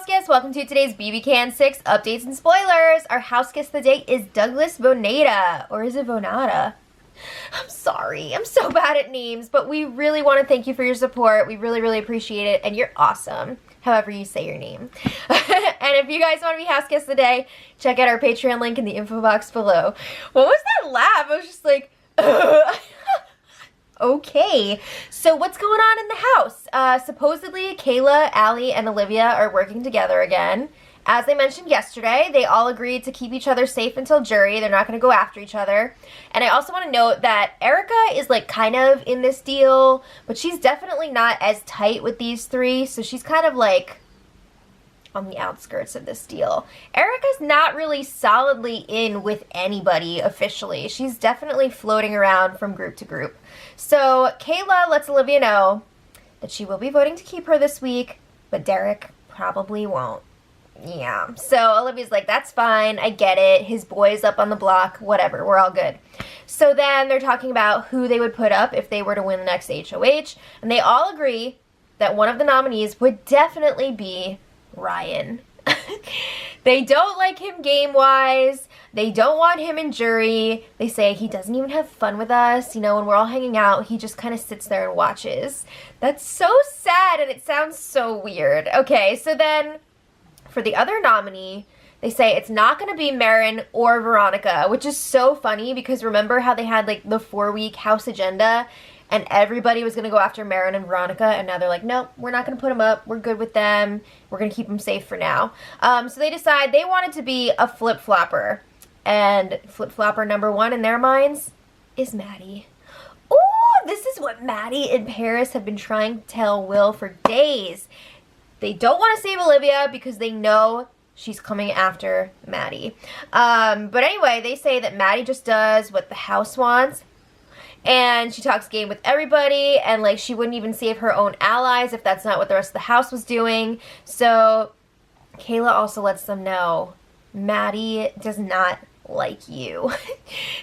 Guests. Welcome to today's BB Can 6 updates and spoilers. Our house guest of the day is Douglas Bonata, or is it Bonata? I'm sorry, I'm so bad at names, but we really want to thank you for your support. We really appreciate it, and you're awesome, however you say your name. And if you guys want to be house guest of the day, check out our Patreon link in the info box below. What was that laugh? I was just like, Okay, so what's going on in the house? Supposedly, Kayla, Allie, and Olivia are working together again. As I mentioned yesterday, they all agreed to keep each other safe until jury. They're not going to go after each other. And I also want to note that Erica is like kind of in this deal, but she's definitely not as tight with these three, so she's kind of like on the outskirts of this deal. Erica's not really solidly in with anybody officially. She's definitely floating around from group to group. So Kayla lets Olivia know that she will be voting to keep her this week, but Derek probably won't. Yeah, so Olivia's like, that's fine, I get it, his boy's up on the block, whatever, we're all good. So then they're talking about who they would put up if they were to win the next HOH, and they all agree that one of the nominees would definitely be Ryan. They don't like him game-wise. They don't want him in jury. They say he doesn't even have fun with us. You know, when we're all hanging out, he just kind of sits there and watches. That's so sad, and it sounds so weird. Okay, so then for the other nominee, they say it's not going to be Marin or Veronica, which is so funny because remember how they had like the 4-week house agenda and everybody was going to go after Marin and Veronica, and now they're like, nope, we're not going to put them up. We're good with them. We're going to keep them safe for now. So they decide they wanted to be a flip-flopper, and flip-flopper number one in their minds is Maddie. Ooh, this is what Maddie and Paris have been trying to tell Will for days. They don't want to save Olivia because they know she's coming after Maddie. But anyway, they say that Maddie just does what the house wants. And she talks game with everybody, and like she wouldn't even save her own allies if that's not what the rest of the house was doing. So Kayla also lets them know Maddie does not like you.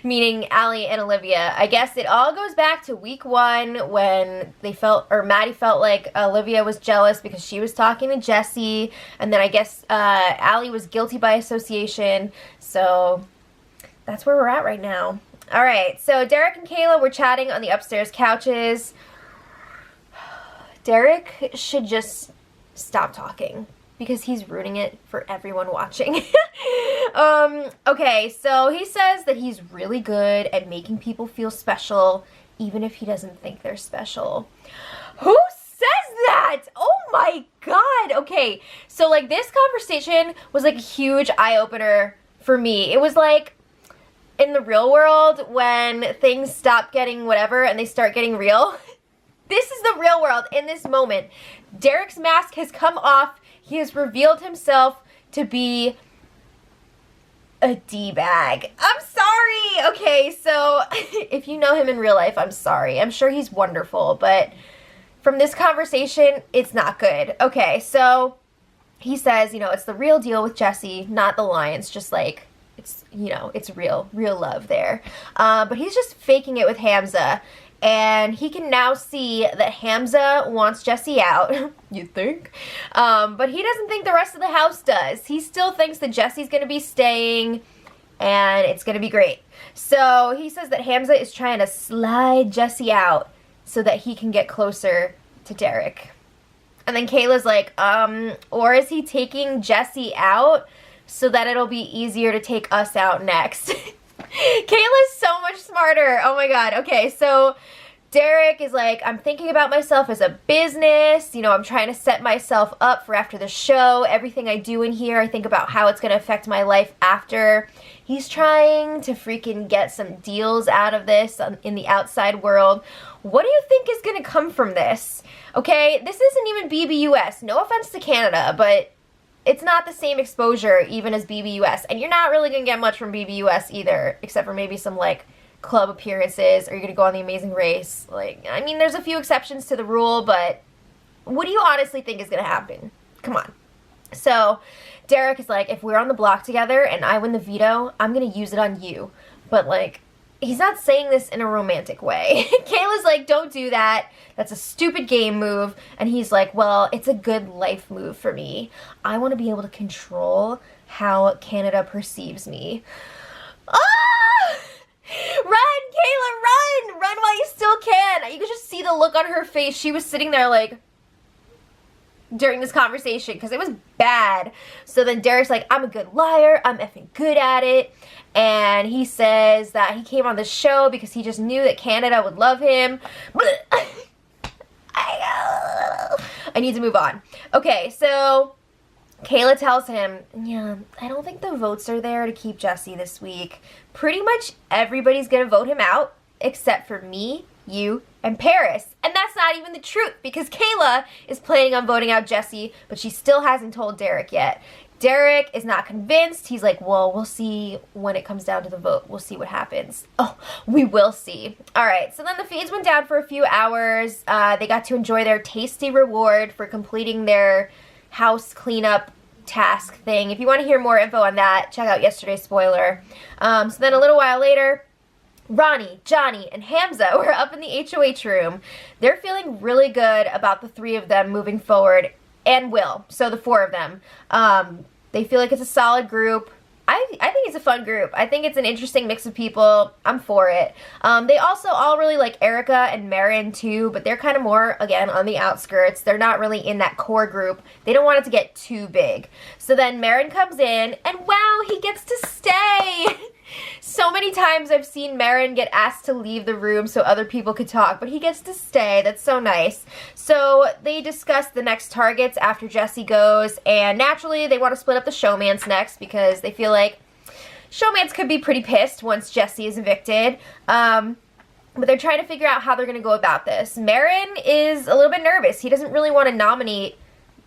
Meaning Allie and Olivia. I guess it all goes back to week 1 when they felt, or Maddie felt like Olivia was jealous because she was talking to Jesse, and then I guess Allie was guilty by association. So that's where we're at right now. Alright, so Derek and Kayla were chatting on the upstairs couches. Derek should just stop talking because he's ruining it for everyone watching. Okay, so he says that he's really good at making people feel special even if he doesn't think they're special. Who says that? Oh my god! Okay, so like this conversation was like a huge eye-opener for me. It was like in the real world when things stop getting whatever and they start getting real. This is the real world in this moment. Derek's mask has come off. He has revealed himself to be a D-bag. I'm sorry. Okay, so if you know him in real life, I'm sorry. I'm sure he's wonderful, but from this conversation, it's not good. Okay, so he says, you know, it's the real deal with Jesse, not the Lions, just like, it's, you know, it's real love there. But he's just faking it with Hamza. And he can now see that Hamza wants Jesse out, you think? But he doesn't think the rest of the house does. He still thinks that Jesse's going to be staying and it's going to be great. So he says that Hamza is trying to slide Jesse out so that he can get closer to Derek. And then Kayla's like, or is he taking Jesse out so that it'll be easier to take us out next? Kayla's so much smarter. Oh my god. Okay, so Derek is like, I'm thinking about myself as a business. You know, I'm trying to set myself up for after the show. Everything I do in here, I think about how it's going to affect my life after. He's trying to freaking get some deals out of this in the outside world. What do you think is going to come from this? Okay, this isn't even BBUS. No offense to Canada, but it's not the same exposure even as BBUS, and you're not really going to get much from BBUS either, except for maybe some, like, club appearances, or you're going to go on The Amazing Race. Like, I mean, there's a few exceptions to the rule, but what do you honestly think is going to happen? Come on. So, Derek is like, if we're on the block together and I win the veto, I'm going to use it on you. But, like, he's not saying this in a romantic way. Kayla's like, don't do that. That's a stupid game move. And he's like, well, it's a good life move for me. I want to be able to control how Canada perceives me. Ah! Run, Kayla, run! Run while you still can. You could just see the look on her face. She was sitting there like, during this conversation, because it was bad. So then Derek's like, I'm a good liar. I'm effing good at it. And he says that he came on the show because he just knew that Canada would love him. I need to move on. Okay, so Kayla tells him, yeah, I don't think the votes are there to keep Jesse this week. Pretty much everybody's gonna vote him out except for me, you, and Paris. And that's not even the truth, because Kayla is planning on voting out Jesse, but she still hasn't told Derek yet. Derek is not convinced. He's like, well, we'll see when it comes down to the vote. We'll see what happens. Oh, we will see. All right, so then the feeds went down for a few hours. They got to enjoy their tasty reward for completing their house cleanup task thing. If you want to hear more info on that, check out yesterday's spoiler. So then a little while later, Ronnie, Johnny, and Hamza were up in the HOH room. They're feeling really good about the three of them moving forward, and Will, so the four of them. They feel like it's a solid group. I think it's a fun group. I think it's an interesting mix of people. I'm for it. They also all really like Erica and Marin too, but they're kind of more, again, on the outskirts. They're not really in that core group. They don't want it to get too big. So then Marin comes in, and wow, he gets to stay. So many times I've seen Marin get asked to leave the room so other people could talk, but he gets to stay. That's so nice. So they discuss the next targets after Jesse goes, and naturally they want to split up the showmance next because they feel like showmance could be pretty pissed once Jesse is evicted. But they're trying to figure out how they're going to go about this. Marin is a little bit nervous. He doesn't really want to nominate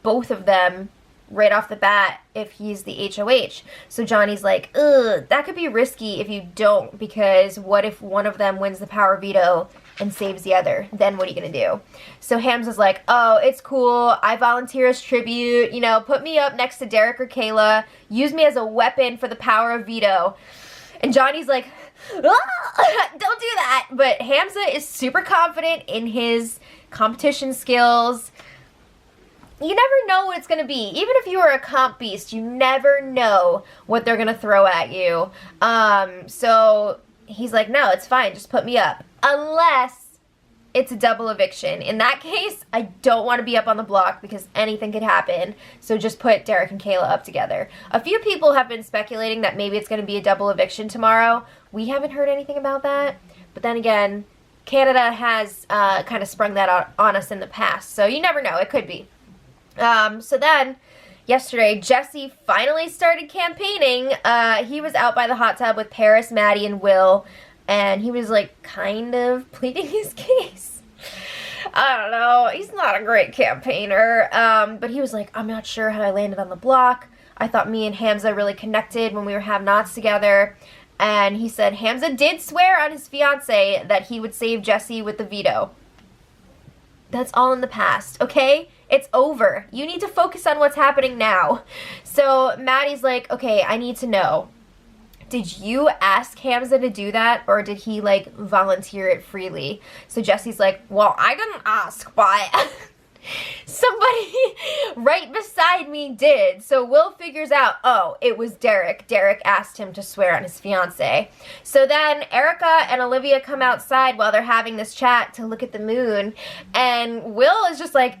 both of them right off the bat if he's the HOH. So Johnny's like, ugh, that could be risky if you don't, because what if one of them wins the power veto and saves the other? Then what are you gonna do? So Hamza's like, oh, it's cool. I volunteer as tribute. You know, put me up next to Derek or Kayla. Use me as a weapon for the power of veto. And Johnny's like, ah, don't do that. But Hamza is super confident in his competition skills. You never know what it's going to be. Even if you are a comp beast, you never know what they're going to throw at you. So he's like, no, it's fine. Just put me up. Unless it's a double eviction. In that case, I don't want to be up on the block because anything could happen. So just put Derek and Kayla up together. A few people have been speculating that maybe it's going to be a double eviction tomorrow. We haven't heard anything about that. But then again, Canada has kind of sprung that on us in the past. So you never know. It could be. So then, yesterday, Jesse finally started campaigning. He was out by the hot tub with Paris, Maddie, and Will, and he was, like, kind of pleading his case. I don't know. He's not a great campaigner, but he was like, I'm not sure how I landed on the block. I thought me and Hamza really connected when we were have-nots together. And he said Hamza did swear on his fiancée that he would save Jesse with the veto. That's all in the past, okay? It's over. You need to focus on what's happening now. So Maddie's like, okay, I need to know. Did you ask Hamza to do that, or did he, like, volunteer it freely? So Jesse's like, well, I didn't ask, but somebody right beside me did. So Will figures out, oh, it was Derek. Derek asked him to swear on his fiancée. So then Erica and Olivia come outside while they're having this chat to look at the moon. And Will is just like,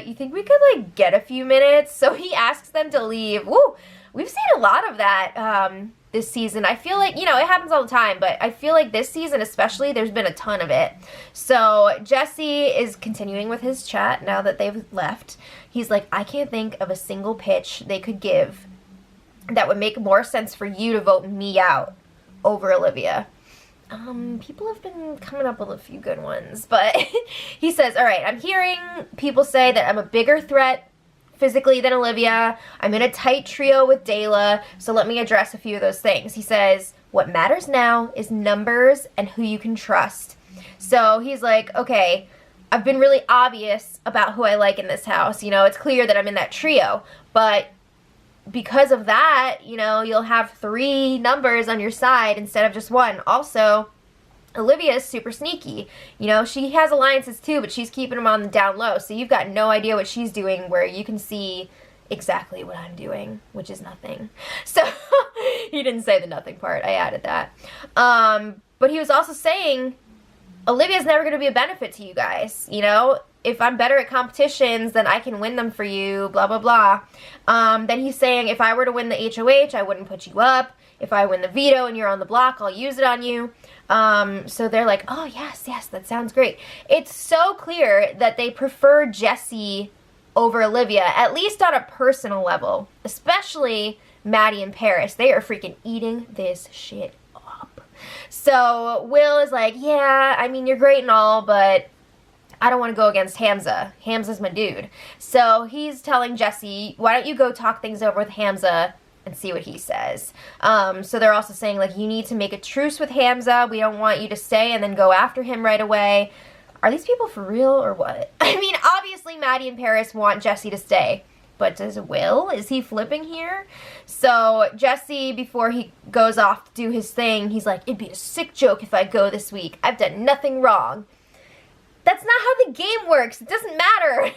you think we could, like, get a few minutes? So he asks them to leave. Woo! We've seen a lot of that, this season. I feel like, you know, it happens all the time, but I feel like this season especially, there's been a ton of it. So Jesse is continuing with his chat now that they've left. He's like, I can't think of a single pitch they could give that would make more sense for you to vote me out over Olivia. People have been coming up with a few good ones, but he says, all right, I'm hearing people say that I'm a bigger threat physically than Olivia. I'm in a tight trio with Dayla, so let me address a few of those things. He says, what matters now is numbers and who you can trust. So he's like, okay, I've been really obvious about who I like in this house. You know, it's clear that I'm in that trio, but because of that, you know, you'll have 3 numbers on your side instead of just 1. Also, Olivia is super sneaky. You know, she has alliances too, but she's keeping them on the down low. So you've got no idea what she's doing, where you can see exactly what I'm doing, which is nothing. So he didn't say the nothing part. I added that. But he was also saying Olivia's never going to be a benefit to you guys. You know, if I'm better at competitions, then I can win them for you, blah, blah, blah. Then he's saying if I were to win the HOH, I wouldn't put you up. If I win the veto and you're on the block, I'll use it on you. So they're like, oh, yes, that sounds great. It's so clear that they prefer Jesse over Olivia, at least on a personal level. Especially Maddie and Paris. They are freaking eating this shit up. So Will is like, yeah, I mean, you're great and all, but I don't want to go against Hamza. Hamza's my dude. So he's telling Jesse, why don't you go talk things over with Hamza and see what he says. So they're also saying, like, you need to make a truce with Hamza. We don't want you to stay and then go after him right away. Are these people for real or what? I mean, obviously Maddie and Paris want Jesse to stay. But does Will? Is he flipping here? So Jesse, before he goes off to do his thing, he's like, it'd be a sick joke if I go this week. I've done nothing wrong. That's not how the game works. It doesn't matter.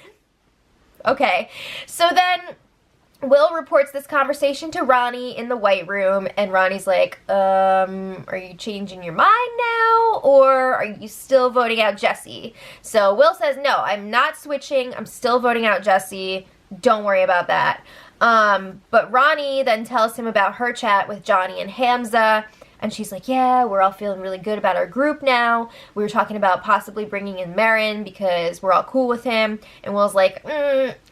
Okay. So then Will reports this conversation to Ronnie in the White Room, and Ronnie's like, are you changing your mind now, or are you still voting out Jesse? So Will says, no, I'm not switching. I'm still voting out Jesse. Don't worry about that. But Ronnie then tells him about her chat with Johnny and Hamza, and she's like, yeah, we're all feeling really good about our group now. We were talking about possibly bringing in Marin because we're all cool with him. And Will's like,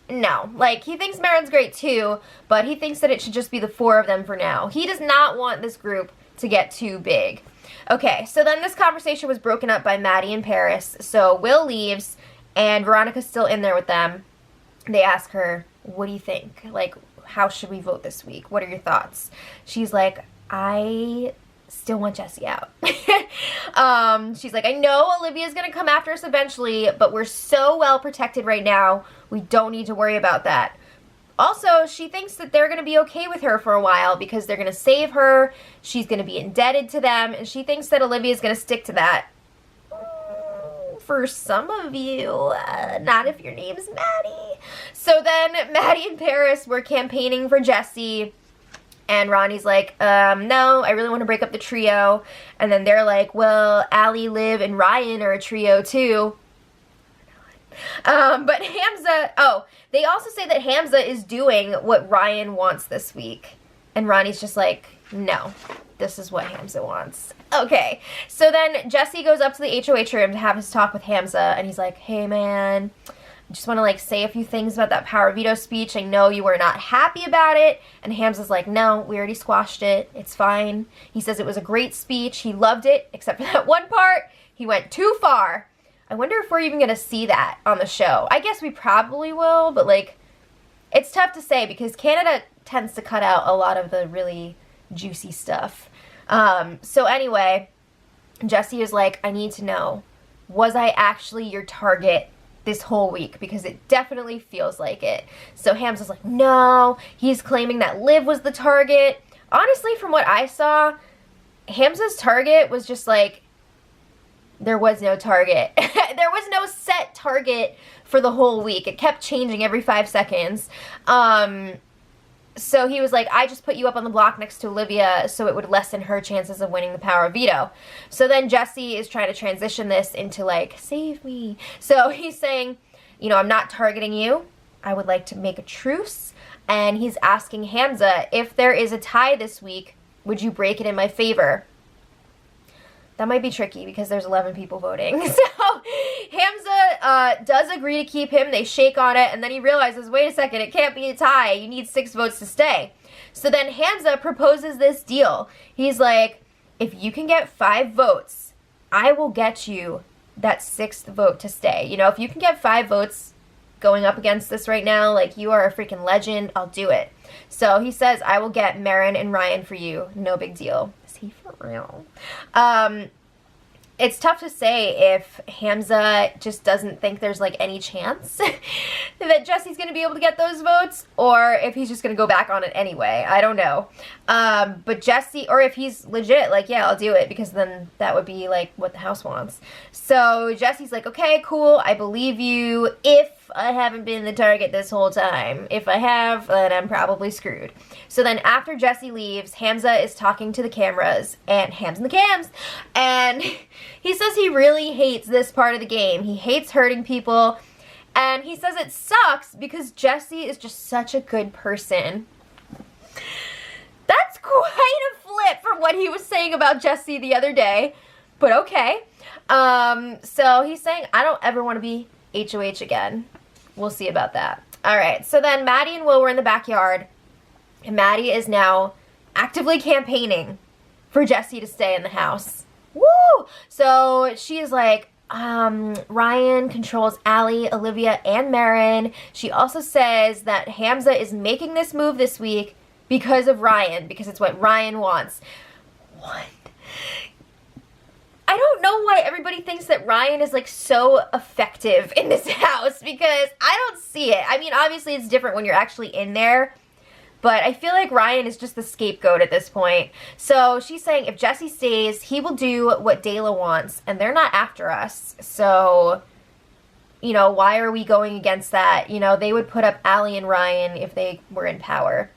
no. Like, he thinks Marin's great too, but he thinks that it should just be the four of them for now. He does not want this group to get too big. Okay, so then this conversation was broken up by Maddie and Paris. So Will leaves, and Veronica's still in there with them. They ask her, what do you think? Like, how should we vote this week? What are your thoughts? She's like, I still want Jesse out. She's like, I know Olivia's gonna come after us eventually, but we're so well protected right now, we don't need to worry about that. Also, she thinks that they're gonna be okay with her for a while because they're gonna save her, she's gonna be indebted to them, and she thinks that Olivia's gonna stick to that. For some of you, not if your name's Maddie. So then Maddie and Paris were campaigning for Jesse, and Ronnie's like, no, I really want to break up the trio. And then they're like, well, Allie, Liv, and Ryan are a trio too. But Hamza, they also say that Hamza is doing what Ryan wants this week. And Ronnie's just like, no, this is what Hamza wants. Okay, so then Jesse goes up to the HOH room to have his talk with Hamza, and he's like, hey man, I just want to like say a few things about that power veto speech. I know you were not happy about it. And Hamza's like, no, we already squashed it. It's fine. He says it was a great speech. He loved it, except for that one part. He went too far. I wonder if we're even going to see that on the show. I guess we probably will, but like, it's tough to say because Canada tends to cut out a lot of the really juicy stuff. So anyway, Jesse is like, I need to know, was I actually your target this whole week? Because it definitely feels like it. So Hamza's like, no, he's claiming that Liv was the target. Honestly, from what I saw, Hamza's target was just like, there was no target. There was no set target for the whole week. It kept changing every 5 seconds. So he was like, I just put you up on the block next to Olivia so it would lessen her chances of winning the power of veto. So then Jesse is trying to transition this into like, save me. So he's saying, you know, I'm not targeting you. I would like to make a truce. And he's asking Hamza, if there is a tie this week, would you break it in my favor? That might be tricky because there's 11 people voting. So Hamza does agree to keep him. They shake on it, and then he realizes, wait a second, it can't be a tie. You need 6 votes to stay. So then Hamza proposes this deal. He's like, if you can get 5 votes, I will get you that 6th vote to stay. You know, if you can get 5 votes going up against this right now, like, you are a freaking legend, I'll do it. So he says, I will get Marin and Ryan for you. No big deal. Is he for real? it's tough to say if Hamza just doesn't think there's like any chance that Jesse's gonna be able to get those votes, or if he's just gonna go back on it anyway. I don't know. But Jesse, or if he's legit like, yeah, I'll do it, because then that would be like what the house wants. So Jesse's like, okay, cool, I believe you if I haven't been the target this whole time. If I have, then I'm probably screwed. So then after Jesse leaves, Hamza is talking to the cameras, and Hams and the cams, and he says he really hates this part of the game. He hates hurting people, and he says it sucks because Jesse is just such a good person. That's quite a flip from what he was saying about Jesse the other day, but okay. So he's saying, I don't ever want to be HOH again. We'll see about that. All right, so then Maddie and Will were in the backyard, and Maddie is now actively campaigning for Jesse to stay in the house. Woo! So she's like, Ryan controls Allie, Olivia, and Marin. She also says that Hamza is making this move this week because of Ryan, because it's what Ryan wants. What? I don't know why everybody thinks that Ryan is like so effective in this house, because I don't see it. I mean, obviously it's different when you're actually in there, but I feel like Ryan is just the scapegoat at this point. So she's saying if Jesse stays, he will do what Dayla wants, and they're not after us. So, you know, why are we going against that? You know, they would put up Allie and Ryan if they were in power,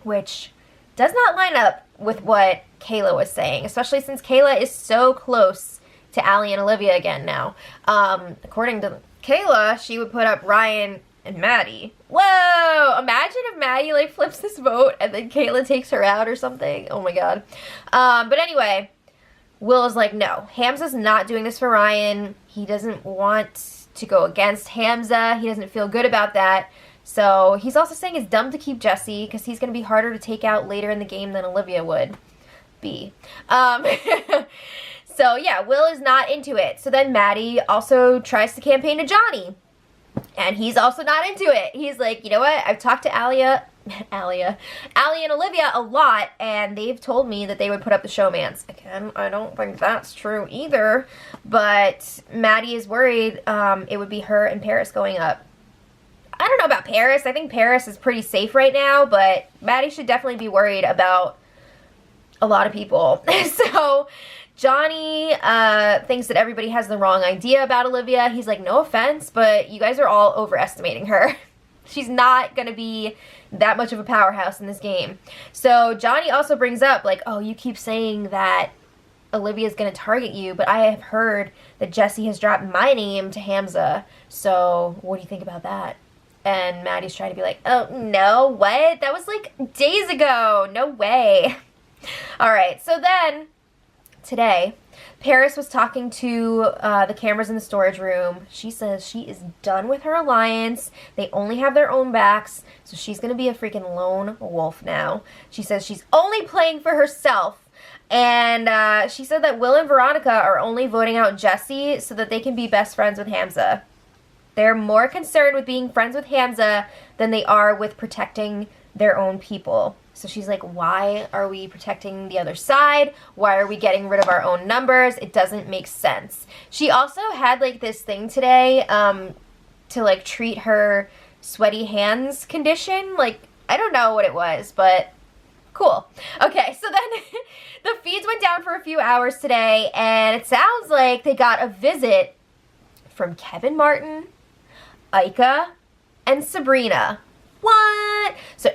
which does not line up with what Kayla was saying, especially since Kayla is so close to Allie and Olivia again now. According to Kayla, she would put up Ryan and Maddie. Whoa! Imagine if Maddie like flips this vote and then Kayla takes her out or something. Oh my god. But anyway, Will is like, no, Hamza's not doing this for Ryan. He doesn't want to go against Hamza. He doesn't feel good about that. So he's also saying it's dumb to keep Jesse because he's going to be harder to take out later in the game than Olivia would be. So yeah, Will is not into it. So then Maddie also tries to campaign to Johnny, and he's also not into it. He's like, you know what? I've talked to Allie and Olivia a lot, and they've told me that they would put up the showmance. Again, I don't think that's true either, but Maddie is worried it would be her and Paris going up. I don't know about Paris. I think Paris is pretty safe right now, but Maddie should definitely be worried about a lot of people. So Johnny thinks that everybody has the wrong idea about Olivia. He's like, no offense, but you guys are all overestimating her. She's not going to be that much of a powerhouse in this game. So Johnny also brings up, like, oh, you keep saying that Olivia's going to target you, but I have heard that Jesse has dropped my name to Hamza. So what do you think about that? And Maddie's trying to be like, oh, no, what? That was like days ago. No way. All right, so then today, Paris was talking to the cameras in the storage room. She says she is done with her alliance. They only have their own backs, so she's going to be a freaking lone wolf now. She says she's only playing for herself. And she said that Will and Veronica are only voting out Jesse so that they can be best friends with Hamza. They're more concerned with being friends with Hamza than they are with protecting their own people. So she's like, why are we protecting the other side? Why are we getting rid of our own numbers? It doesn't make sense. She also had like this thing today to like treat her sweaty hands condition. Like, I don't know what it was, but cool. Okay, so then the feeds went down for a few hours today, and it sounds like they got a visit from Kevin Martin, Ika, and Sabrina. What? So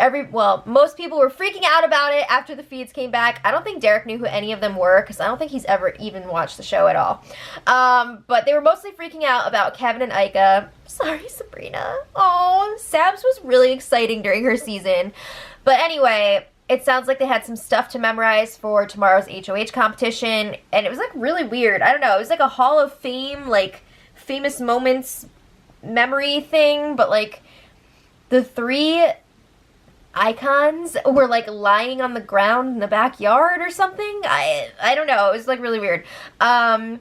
most people were freaking out about it after the feeds came back. I don't think Derek knew who any of them were, because I don't think he's ever even watched the show at all. But they were mostly freaking out about Kevin and Ika. Sorry, Sabrina. Oh, Sabs was really exciting during her season. But anyway, it sounds like they had some stuff to memorize for tomorrow's HOH competition, and it was like really weird. I don't know. It was like a Hall of Fame, like famous moments memory thing, but like the three icons were like lying on the ground in the backyard or something. I don't know. It was like really weird. But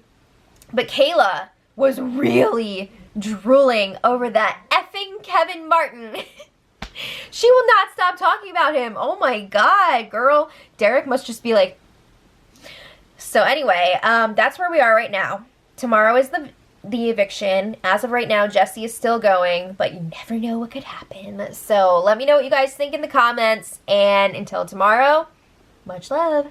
Kayla was really drooling over that effing Kevin Martin. She will not stop talking about him. Oh my god, girl. Derek must just be like, So anyway, that's where we are right now. Tomorrow is the eviction. As of right now, Jesse is still going, but you never know what could happen. So let me know what you guys think in the comments, and until tomorrow, much love.